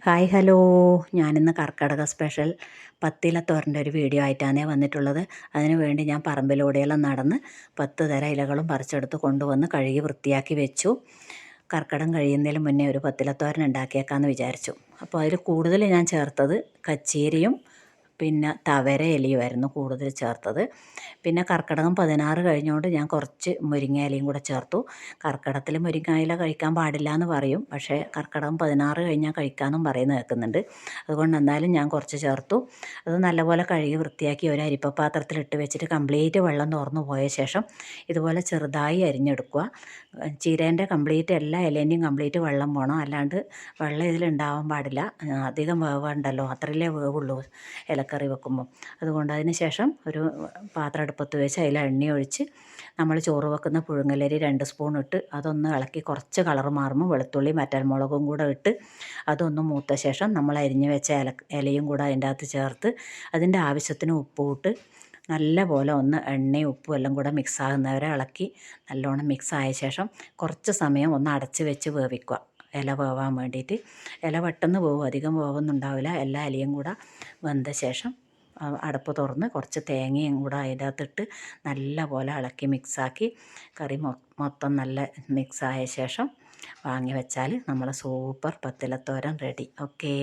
Hi hello, ഞാനിന്ന് കർക്കിടക special പത്തിലത്തോരൻ്റെ ഒരു video ആയിട്ടാണ് വന്നിട്ടുള്ളത്. അതിനു വേണ്ടി ഞാൻ പറമ്പിലൂടെയെല്ലാം നടന്ന് 10 തരം ഇലകളും പറിച്ചെടുത്ത് കൊണ്ടുവന്ന് കഴുകി വൃത്തിയാക്കി വെച്ചു. കർക്കിടകം കഴിയുന്നതിന് മുന്നേ ഒരു പത്തിലത്തോരൻ ഉണ്ടാക്കിയേക്കാമെന്ന് വിചാരിച്ചു. അപ്പോൾ അതിൽ കൂടുതൽ ഞാൻ ചേർത്തത് കച്ചീരിയും പിന്നെ തവര ഇലയുമായിരുന്നു കൂടുതൽ ചേർത്തത്. പിന്നെ കർക്കിടകം 16 കഴിഞ്ഞുകൊണ്ട് ഞാൻ കുറച്ച് മുരിങ്ങ ഇലയും കൂടെ ചേർത്തു. കർക്കിടകത്തിൽ മുരിങ്ങ ഇല കഴിക്കാൻ പാടില്ല എന്ന് പറയും, പക്ഷേ കർക്കിടകം 16 കഴിഞ്ഞാൽ കഴിക്കാമെന്നും പറയുന്നത് കേൾക്കുന്നുണ്ട്. അതുകൊണ്ട് എന്തായാലും ഞാൻ കുറച്ച് ചേർത്തു. അത് നല്ലപോലെ കഴുകി വൃത്തിയാക്കി ഒരു അരിപ്പ പാത്രത്തിലിട്ട് വെച്ചിട്ട് കംപ്ലീറ്റ് വെള്ളം തോർന്നു പോയ ശേഷം ഇതുപോലെ ചെറുതായി അരിഞ്ഞെടുക്കുക. ചീരേൻ്റെ കംപ്ലീറ്റ് എല്ലാ ഇലേൻ്റെയും കംപ്ലീറ്റ് വെള്ളം പോകണം, അല്ലാണ്ട് വെള്ളം ഇതിലുണ്ടാവാൻ പാടില്ല. അധികം വേവുണ്ടല്ലോ, അത്രയല്ലേ വേവുള്ളൂ ഇലക്കറി വെക്കുമ്പോൾ. അതുകൊണ്ട് അതിന് ശേഷം ഒരു പാത്രം അടുപ്പത്ത് വെച്ച് അതിൽ എണ്ണ ഒഴിച്ച് നമ്മൾ ചോറ് വെക്കുന്ന പുഴുങ്ങലരി 2 സ്പൂൺ ഇട്ട് അതൊന്ന് ഇളക്കി കുറച്ച് കളർ മാറുമ്പോൾ വെളുത്തുള്ളി വറ്റൽമുളകും കൂടെ ഇട്ട് അതൊന്ന് മൂത്ത ശേഷം നമ്മൾ അരിഞ്ഞ് വെച്ച ഇലയും കൂടെ അതിൻ്റെ അകത്ത് ചേർത്ത് അതിൻ്റെ ആവശ്യത്തിന് ഉപ്പും ഇട്ട് നല്ല പോലെ ഒന്ന് എണ്ണയും ഉപ്പും എല്ലാം കൂടെ മിക്സ് ആകുന്നവരെ ഇളക്കി നല്ലോണം മിക്സ് ആയ ശേഷം കുറച്ച് സമയം ഒന്ന് അടച്ച് വെച്ച് വേവിക്കുക, ഇല വേവാൻ വേണ്ടിയിട്ട്. ഇല പെട്ടെന്ന് വേവും, അധികം വേവൊന്നും ഉണ്ടാവില്ല. എല്ലാ ഇലയും കൂടെ വെന്ത ശേഷം അടപ്പ് തുറന്ന് കുറച്ച് തേങ്ങയും കൂടെ അതിൻ്റെ അകത്തിട്ട് നല്ല പോലെ ഇളക്കി മിക്സാക്കി കറി മൊത്തം നല്ല മിക്സായ ശേഷം വാങ്ങി വെച്ചാൽ നമ്മളെ സൂപ്പർ പത്തിലത്തോരൻ റെഡി. ഓക്കേ.